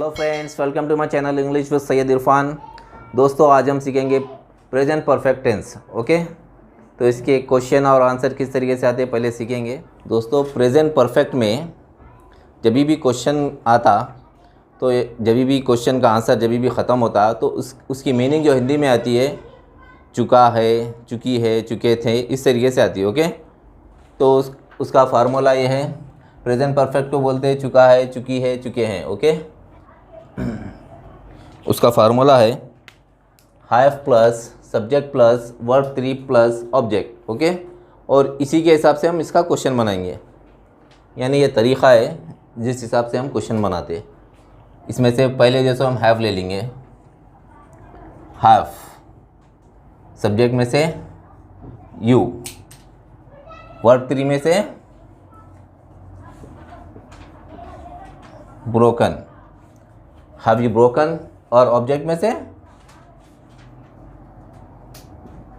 Hello friends, welcome to my channel English with Syed Irfan. दोस्तों, आज हम सीखेंगे प्रेजेंट परफेक्ट टेंस। ओके, तो इसके क्वेश्चन और आंसर किस तरीके से आते हैं पहले सीखेंगे। दोस्तों, प्रेजेंट परफेक्ट में जब भी क्वेश्चन आता तो जब भी क्वेश्चन का आंसर जब भी ख़त्म होता तो उसकी मीनिंग जो हिंदी में आती है चुका है, चुकी है, चुके थे, इस तरीके से आती है। ओके, तो उसका फार्मूला ये है, प्रेजेंट परफेक्ट को बोलते हैं चुका है, चुकी है, चुके हैं। ओके, उसका फार्मूला है have plus subject plus verb 3 plus object. Okay, और इसी के हिसाब से हम इसका क्वेश्चन बनाएंगे, यानी ये तरीक़ा है जिस हिसाब से हम क्वेश्चन बनाते हैं। इसमें से पहले जैसे हम हैव ले लेंगे, हैव सब्जेक्ट में से यू, वर्ब 3 में से ब्रोकन, हैव यू ब्रोकन, और ऑब्जेक्ट में से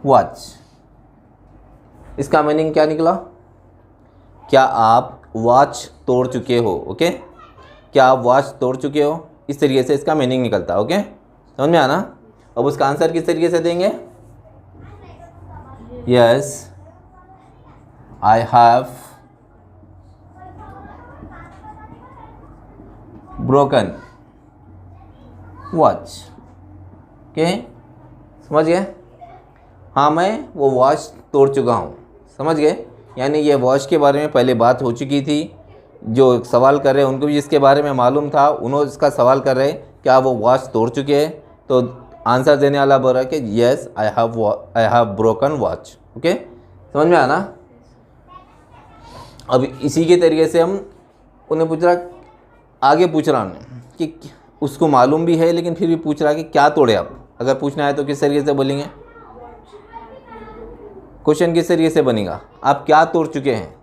वॉच। इसका मीनिंग क्या निकला? क्या आप वॉच तोड़ चुके हो? ओके, क्या आप वॉच तोड़ चुके हो, इस तरीके से इसका मीनिंग निकलता है। ओके, समझ में आना। अब उसका आंसर किस तरीके से देंगे? Yes, I have broken watch. Okay, समझ गए? हाँ, मैं वो वॉच तोड़ चुका हूँ। समझ गए? यानी ये वॉच के बारे में पहले बात हो चुकी थी। जो सवाल कर रहे हैं उनको भी इसके बारे में मालूम था, उन्होंने इसका सवाल कर रहे हैं क्या वो वॉच तोड़ चुके हैं, तो आंसर देने वाला बोल रहा है कि yes I have broken watch. Okay, समझ में आना। अब इसी के तरीके से हम उन्हें पूछ रहा, आगे पूछ रहा हूँ कि उसको मालूम भी है लेकिन फिर भी पूछ रहा कि क्या तोड़े आप। अगर पूछना है तो किस तरीके से बोलेंगे? क्वेश्चन किस तरीके से बनेगा? आप क्या तोड़ चुके हैं,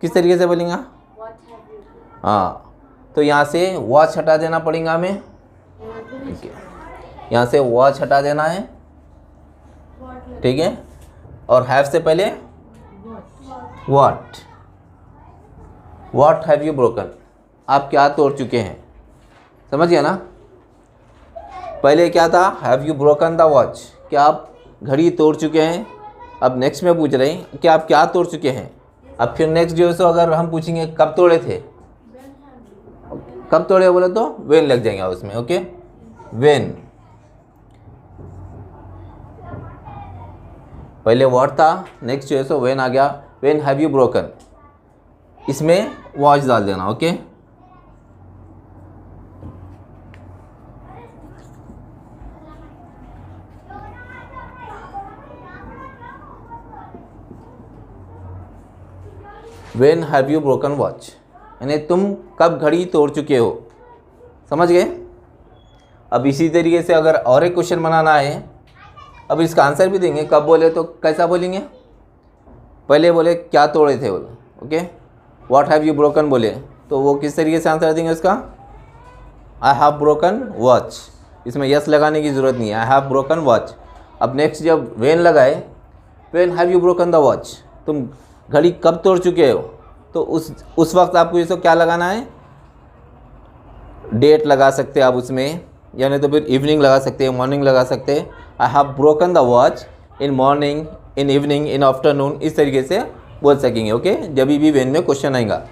किस तरीके से बोलेंगे? हाँ, तो यहाँ से वॉच हटा देना पड़ेगा हमें। यहाँ से वॉच हटा देना है, ठीक है। और हैव से पहले व्हाट हैव यू ब्रोकन, आप क्या तोड़ चुके हैं। समझ गया ना? पहले क्या था? Have you broken the watch, क्या आप घड़ी तोड़ चुके हैं। अब नेक्स्ट में पूछ रहे हैं कि आप क्या तोड़ चुके हैं। अब फिर नेक्स्ट जो है सो अगर हम पूछेंगे कब तोड़े थे, कब तोड़े बोले तो वेन लग जाएंगे उसमें। ओके, वेन, पहले व्हाट था, नेक्स्ट जो है सो वेन आ गया। वेन हैव यू ब्रोकन, इसमें वॉच डाल देना। Okay, when have you broken watch, यानी तुम कब घड़ी तोड़ चुके हो। समझ गए? अब इसी तरीके से अगर और एक क्वेश्चन बनाना है, अब इसका आंसर भी देंगे। कब बोले तो कैसा बोलेंगे? पहले बोले क्या तोड़े थे बोले, okay. What have you broken बोले तो वो किस तरीके से आंसर देंगे उसका? आई हैव ब्रोकन वॉच, इसमें यस लगाने की ज़रूरत नहीं है, आई हैव ब्रोकन वॉच। अब नेक्स्ट जब वेन लगाए, when have you broken the watch, तुम घड़ी कब तोड़ चुके हो, तो उस वक्त आपको ये सब क्या लगाना है? डेट लगा सकते हैं आप उसमें, यानी तो फिर इवनिंग लगा सकते हैं, मॉर्निंग लगा सकते हैं। आई have broken the watch in morning, in evening, in afternoon, इस तरीके से बोल सकेंगे। ओके, जब भी वेन में क्वेश्चन आएगा।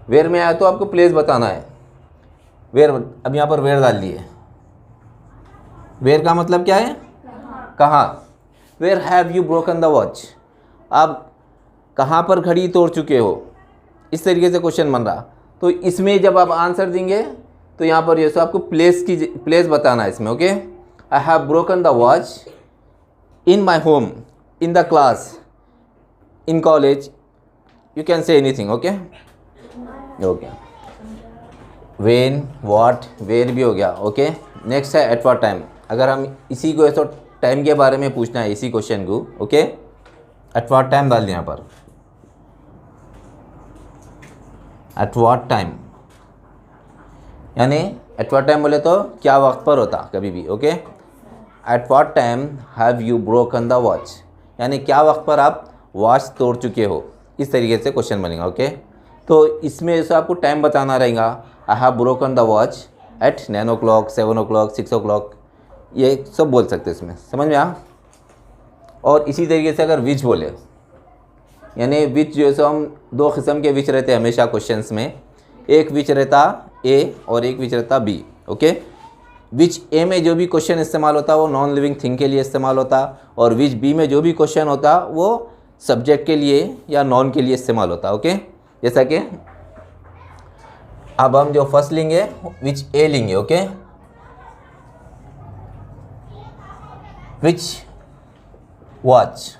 वेयर में आया तो आपको प्लेस बताना है। वेयर, अब यहाँ पर वेयर डाल दिए। वेयर का मतलब क्या है? कहाँ। Where have you broken the watch, आप कहाँ पर घड़ी तोड़ चुके हो, इस तरीके से क्वेश्चन बन रहा। तो इसमें जब आप आंसर देंगे तो यहाँ पर ये सो आपको प्लेस बताना है इसमें। Okay, I have broken the watch in my home, in the class, in college, you can say anything. Okay, okay, when, what, where भी हो गया। ओके, नेक्स्ट है एट व्हाट टाइम। अगर हम इसी को ऐसा टाइम के बारे में पूछना है, इसी क्वेश्चन को, ओके, एट व्हाट टाइम डाल दिया यहाँ पर। एट व्हाट टाइम, यानी एट व्हाट टाइम बोले तो क्या वक्त पर होता कभी भी। Okay, eight what time have you broken the watch, यानी क्या वक्त पर आप वॉच तोड़ चुके हो, इस तरीके से क्वेश्चन बनेगा। ओके, तो इसमें जैसे आपको टाइम बताना रहेगा, I have broken the watch at 9 o'clock, 7 o'clock, 6 o'clock, ये सब बोल सकते हैं इसमें, समझ में आया। और इसी तरीके से अगर विच बोले, यानी विच जो है सो हम दो किस्म के विच रहते हैं हमेशा क्वेश्चंस में, एक विच रहता ए और एक विच रहता बी। ओके, विच ए में जो भी क्वेश्चन इस्तेमाल होता वो नॉन लिविंग थिंग के लिए इस्तेमाल होता, और विच बी में जो भी क्वेश्चन होता वो सब्जेक्ट के लिए या नॉन के लिए इस्तेमाल होता। ओके, जैसा कि अब हम जो फर्स्ट लेंगे विच ए लेंगे। ओके, विच वॉच,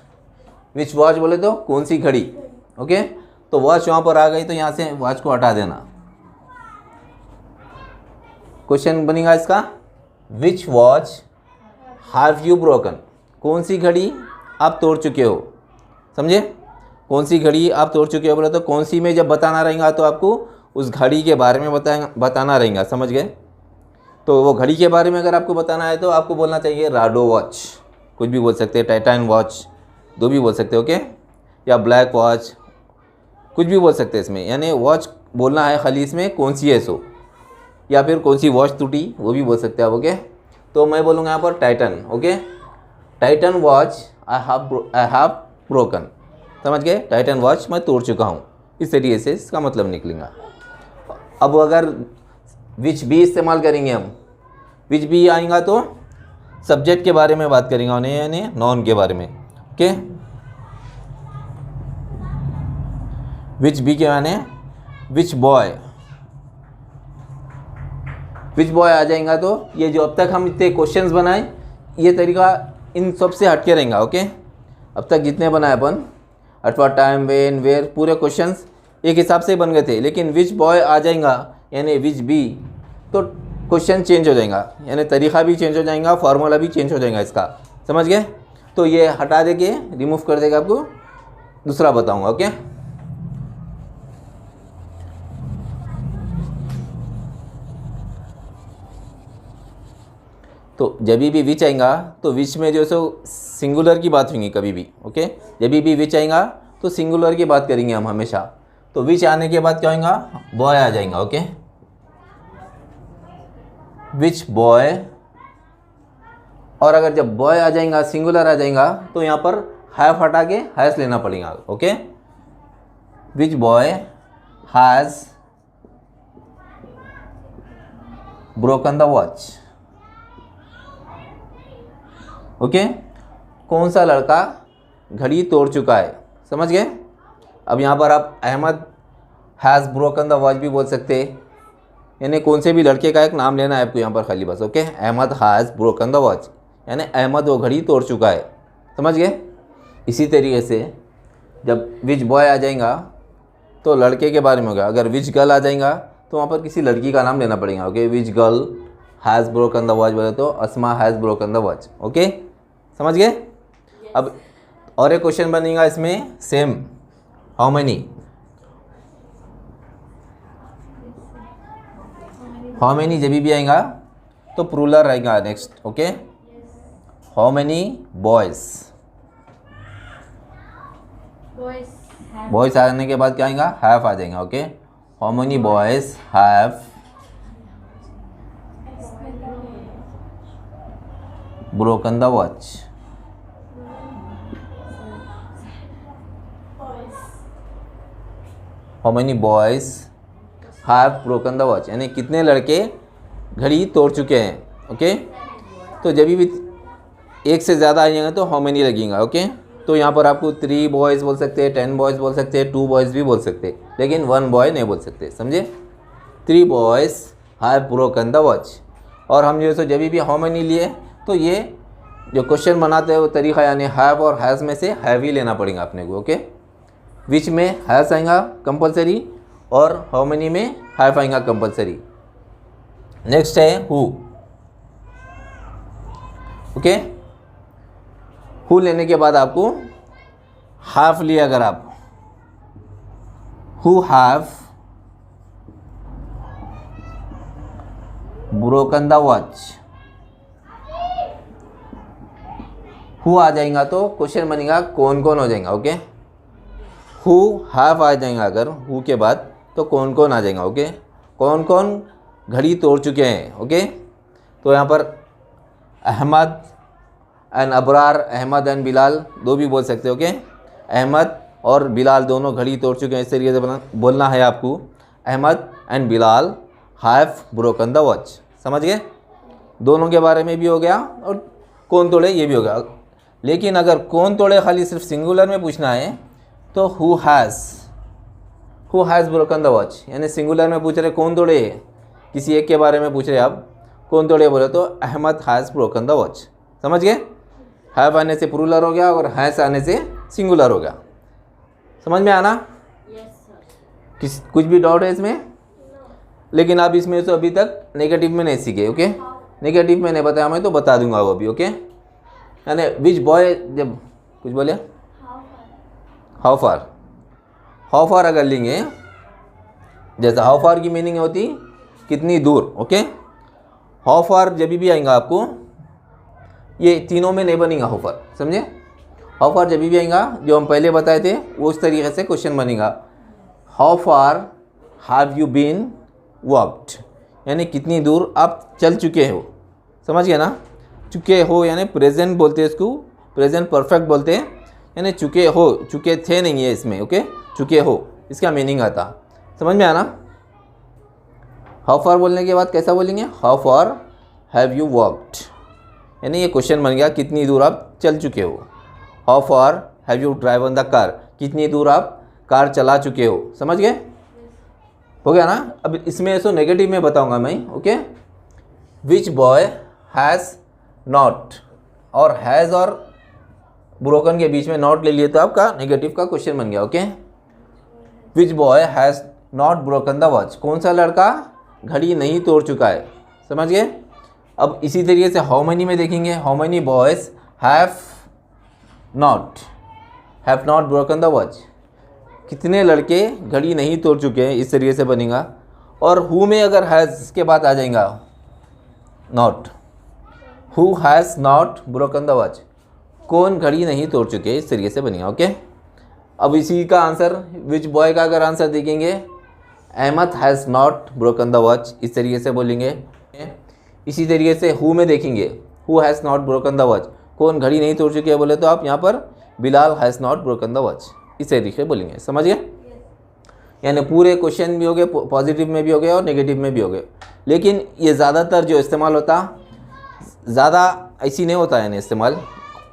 विच वॉच बोले तो कौन सी घड़ी। ओके, तो वॉच वहाँ पर आ गई तो यहाँ से वॉच को हटा देना। क्वेश्चन बनेगा इसका, विच वॉच हैव यू ब्रोकन, कौन सी घड़ी आप तोड़ चुके हो। समझे, कौन सी घड़ी आप तोड़ चुके हो बोले तो कौन सी में जब बताना रहेगा तो आपको उस घड़ी के बारे में बताना रहेगा। समझ गए, तो वो घड़ी के बारे में अगर आपको बताना है तो आपको बोलना चाहिए राडो वॉच, कुछ भी बोल सकते हैं, टाइटन वॉच दो भी बोल सकते हो। ओके, या ब्लैक वॉच कुछ भी बोल सकते हैं इसमें, यानी वॉच बोलना है खाली इसमें कौन सी है सो, या फिर कौन सी वॉच टूटी वो भी बोल सकते हैं आप। ओके, तो मैं बोलूँगा यहाँ पर Titan. Okay, Titan watch I have broken, समझ गए, टाइटन वॉच मैं तोड़ चुका हूँ, इस तरीके से इसका मतलब निकलेगा। अब अगर विच बी इस्तेमाल करेंगे हम, विच बी आएगा तो सब्जेक्ट के बारे में बात करेंगे उन्हें, यानी नॉन के बारे में। ओके, विच बी के माने विच बॉय, विच बॉय आ जाएगा तो ये जो अब तक हम इतने क्वेश्चंस बनाए ये तरीका इन सब से हटके रहेगा। ओके, अब तक जितने बनाए अपन at what time, when, where, पूरे क्वेश्चंस एक हिसाब से बन गए थे, लेकिन विच बॉय आ जाएगा यानी विच बी तो क्वेश्चन चेंज हो जाएगा, यानी तरीका भी चेंज हो जाएगा, फार्मूला भी चेंज हो जाएगा इसका। समझ गए, तो ये हटा दे के रिमूव कर देगा, आपको दूसरा बताऊंगा। ओके, तो जब भी विच आएगा तो विच में जो है सो सिंगुलर की बात होगी कभी भी। ओके, जब भी विच आएगा तो सिंगुलर की बात करेंगे हम हमेशा, तो विच आने के बाद क्या होगा, बॉय आ जाएगा। ओके, विच बॉय, और अगर जब बॉय आ जाएगा सिंगुलर आ जाएगा तो यहाँ पर हैव हटा के हैज़ लेना पड़ेगा। Okay, which boy has broken the watch. Okay, कौन सा लड़का घड़ी तोड़ चुका है, समझ गए। अब यहाँ पर आप Ahmed has broken the watch भी बोल सकते हैं, यानी कौन से भी लड़के का एक नाम लेना है आपको यहाँ पर खाली बस। Okay, Ahmed has broken the watch यानी अहमद वो घड़ी तोड़ चुका है, समझ गए। इसी तरीके से जब विच बॉय आ जाएगा तो लड़के के बारे में होगा, अगर विच गर्ल आ जाएगा तो वहाँ पर किसी लड़की का नाम लेना पड़ेगा। Okay, which girl has broken the watch बोले तो Asma has broken the watch. Okay, समझ गए। अब और एक क्वेश्चन बनेगा इसमें same, how many, how many जब भी आएगा तो प्लूरल रहेगा next. Okay, how many boys, boys आने के बाद क्या आएगा, हैव आ जाएगा। Okay, how many boys have broken the watch. How many boys have broken the watch यानी कितने लड़के घड़ी तोड़ चुके हैं। ओके, तो जब भी एक से ज़्यादा आएगा तो हाउ मैनी लगेगा। ओके, तो यहाँ पर आपको 3 बॉयज़ बोल सकते हैं, 10 बॉयज़ बोल सकते हैं, 2 बॉयज़ भी बोल सकते हैं, लेकिन 1 बॉय नहीं बोल सकते, समझे। 3 boys have broken the watch. और हम जो है जब भी हाउ मैनी लिए तो ये जो क्वेश्चन बनाते हैं वो तरीका यानी हैव और हैज़ में से हैव ही लेना पड़ेगा अपने को। ओके, विच में हैज़ आएगा कंपलसरी और हाउ मैनी में हैव आएगा कंपलसरी। नेक्स्ट है हु। ओके, हु लेने के बाद आपको हैव लिया, अगर आप who have broken the watch, who आ जाएगा तो क्वेश्चन बनेगा कौन कौन हो जाएगा। ओके, हु हैव आ जाएगा अगर हु के बाद तो कौन कौन आ जाएगा। ओके, कौन कौन घड़ी तोड़ चुके हैं। ओके, तो यहाँ पर अहमद एंड अबरार, अहमद एंड बिलाल दो भी बोल सकते हो। ओके, अहमद और बिलाल दोनों घड़ी तोड़ चुके हैं, इस तरीके से बोलना है आपको। Ahmed and Bilal have broken the watch. समझ गए, दोनों के बारे में भी हो गया और कौन तोड़े ये भी हो गया। लेकिन अगर कौन तोड़े खाली सिर्फ सिंगुलर में पूछना है तो who has broken the watch, यानी सिंगुलर में पूछ रहे कौन तोड़े, किसी एक के बारे में पूछ रहे आप कौन तोड़े बोले तो Ahmed has broken the watch. समझ गए, हैव आने से प्लूरल हो गया और हैज़ आने से सिंगुलर हो गया। समझ में आना? कुछ भी डाउट है इसमें? लेकिन आप इसमें तो अभी तक नेगेटिव में नहीं सीखे। ओके, नेगेटिव में नहीं बताया मैं तो बता दूंगा वो अभी। ओके, यानी विच बॉय, जब कुछ बोले हाउ फार अगर लेंगे, जैसे हाउ फार की मीनिंग होती कितनी दूर। ओके, हाउ फार जब भी आएगा आपको, ये तीनों में नहीं बनेगा हाउ फार, समझे? हाउ फार जब भी आएगा जो हम पहले बताए थे वो उस तरीके से क्वेश्चन बनेगा। How far have you been walked, यानी कितनी दूर आप चल चुके हो। समझ गए ना? चुके हो यानी प्रेजेंट बोलते हैं इसको, प्रेजेंट परफेक्ट बोलते हैं, यानी चुके हो, चुके थे नहीं है इसमें। ओके, चुके हो इसका मीनिंग आता। समझ में आना? हाउ फार बोलने के बाद कैसा बोलेंगे? How far have you walked, यानी ये क्वेश्चन बन गया कितनी दूर आप चल चुके हो। How far have you driven the car, कितनी दूर आप कार चला चुके हो। समझ गए? हो गया ना? अब इसमें तो नेगेटिव में बताऊंगा मैं। Okay, which boy has not, और हैज़ और ब्रोकन के बीच में नॉट ले लिए तो आपका नेगेटिव का क्वेश्चन बन गया। Okay, which boy has not broken the watch, कौन सा लड़का घड़ी नहीं तोड़ चुका है। समझ गए? अब इसी तरीके से हाउ मैनी में देखेंगे, how many boys have not broken the watch, कितने लड़के घड़ी नहीं तोड़ चुके हैं, इस तरीके से बनेगा। और हु में अगर हैज़ के बाद आ जाएगा not, who has not broken the watch, कौन घड़ी नहीं तोड़ चुके, इस तरीके से बनेगा। ओके, अब इसी का आंसर विच बॉय का अगर आंसर देखेंगे, Ahmed has not broken the watch, इस तरीके से बोलेंगे। इसी तरीके से हु में देखेंगे, who has not broken the watch, कौन घड़ी नहीं तोड़ चुके बोले तो आप यहाँ पर Bilal has not broken the watch, इस तरीके से बोलेंगे। समझ गए? यानी पूरे क्वेश्चन भी हो गए, पॉजिटिव में भी हो गए और नेगेटिव में भी हो गए। लेकिन ये ज़्यादातर जो इस्तेमाल होता, ज़्यादा ऐसी नहीं होता, यानी इस्तेमाल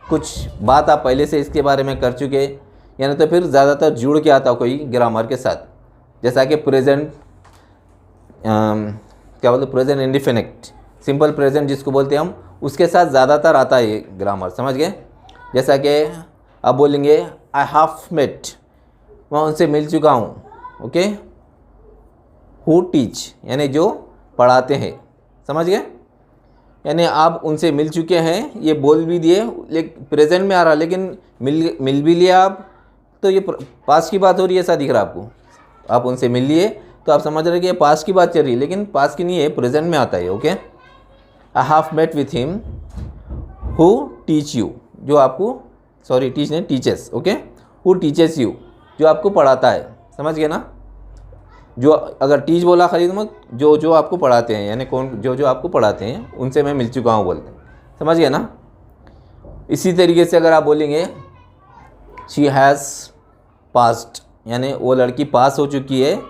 कुछ बात आप पहले से इसके बारे में कर चुके, यानी तो फिर ज़्यादातर जुड़ के आता कोई ग्रामर के साथ, जैसा कि प्रेजेंट क्या बोलते, प्रेजेंट इंडिफिनिट, सिंपल प्रेजेंट जिसको बोलते हैं हम, उसके साथ ज़्यादातर आता है ये ग्रामर। समझ गए? जैसा कि आप बोलेंगे आई हैव मेट, मैं उनसे मिल चुका हूँ। ओके, हु टीच, यानी जो पढ़ाते हैं। समझ गए? यानी आप उनसे मिल चुके हैं, ये बोल भी दिए, लेकिन प्रेजेंट में आ रहा, लेकिन मिल भी लिया आप, तो ये पास्ट की बात हो रही है, ऐसा दिख रहा है आपको। आप उनसे मिल लिए तो आप समझ रहे कि ये पास्ट की बात चल रही है, लेकिन पास्ट की नहीं है, प्रेजेंट में आता है। Okay, I have met with him who teach you, जो आपको, सॉरी टीच नहीं, teachers. Okay, who teachers you, जो आपको पढ़ाता है। समझ गए ना? जो अगर टीच बोला खाली तो जो आपको पढ़ाते हैं, यानी कौन जो आपको पढ़ाते हैं उनसे मैं मिल चुका हूँ बोलते हैं। समझ गए ना? इसी तरीके से अगर आप बोलेंगे शी हैज़ पास्ड, यानी वो लड़की पास हो चुकी है,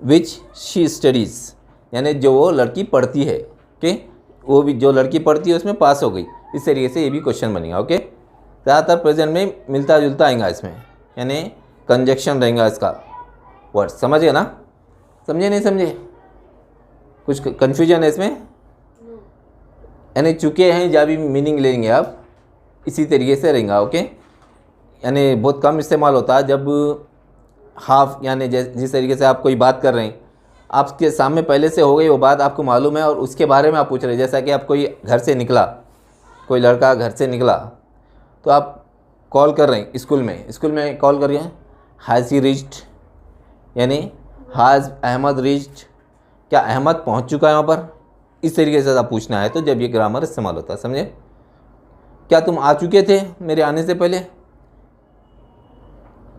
विच शी स्टडीज़, यानी जो वो लड़की पढ़ती है। ओके, वो भी जो लड़की पढ़ती है उसमें पास हो गई, इस तरीके से ये भी क्वेश्चन बनेगा। ओके, ज़्यादातर प्रेजेंट में मिलता जुलता आएगा इसमें, यानी कंजक्शन रहेगा इसका वर्ड। समझ गए ना? समझे नहीं समझे? कुछ कन्फ्यूजन है इसमें? यानी चुके हैं जहाँ भी मीनिंग लेंगे आप, इसी तरीके से रहेगा। ओके, यानी बहुत कम इस्तेमाल होता है जब हाफ, यानी जिस तरीके से आप कोई बात कर रहे हैं, आपके सामने पहले से हो गई वो बात, आपको मालूम है और उसके बारे में आप पूछ रहे हैं। जैसा कि आप कोई घर से निकला, कोई लड़का घर से निकला तो आप कॉल कर रहे हैं स्कूल में कॉल कर रहे हैं, हैज़ ही रीच्ड, यानी हैज़ अहमद रीच्ड, क्या अहमद पहुंच चुका है वहाँ पर, इस तरीके से आप पूछना है तो जब ये ग्रामर इस्तेमाल होता है। समझे? क्या तुम आ चुके थे मेरे आने से पहले,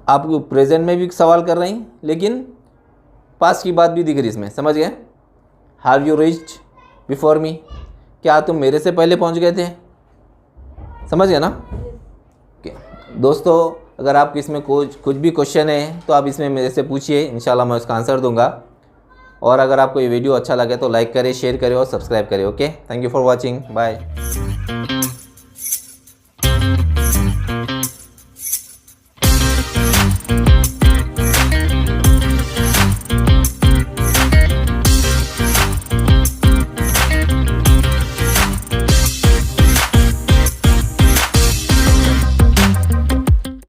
आप प्रेजेंट में भी सवाल कर रहे हैं लेकिन पास्ट की बात भी दिख रही इसमें। समझ गए? Have you reached before me, क्या तुम मेरे से पहले पहुंच गए थे। समझ गए ना। okay. दोस्तों अगर आपको इसमें कुछ भी क्वेश्चन है तो आप इसमें मेरे से पूछिए, इंशाल्लाह मैं उसका आंसर दूंगा। और अगर आपको ये वीडियो अच्छा लगे तो लाइक करें, शेयर करें और सब्सक्राइब करें। Okay, thank you for watching, bye.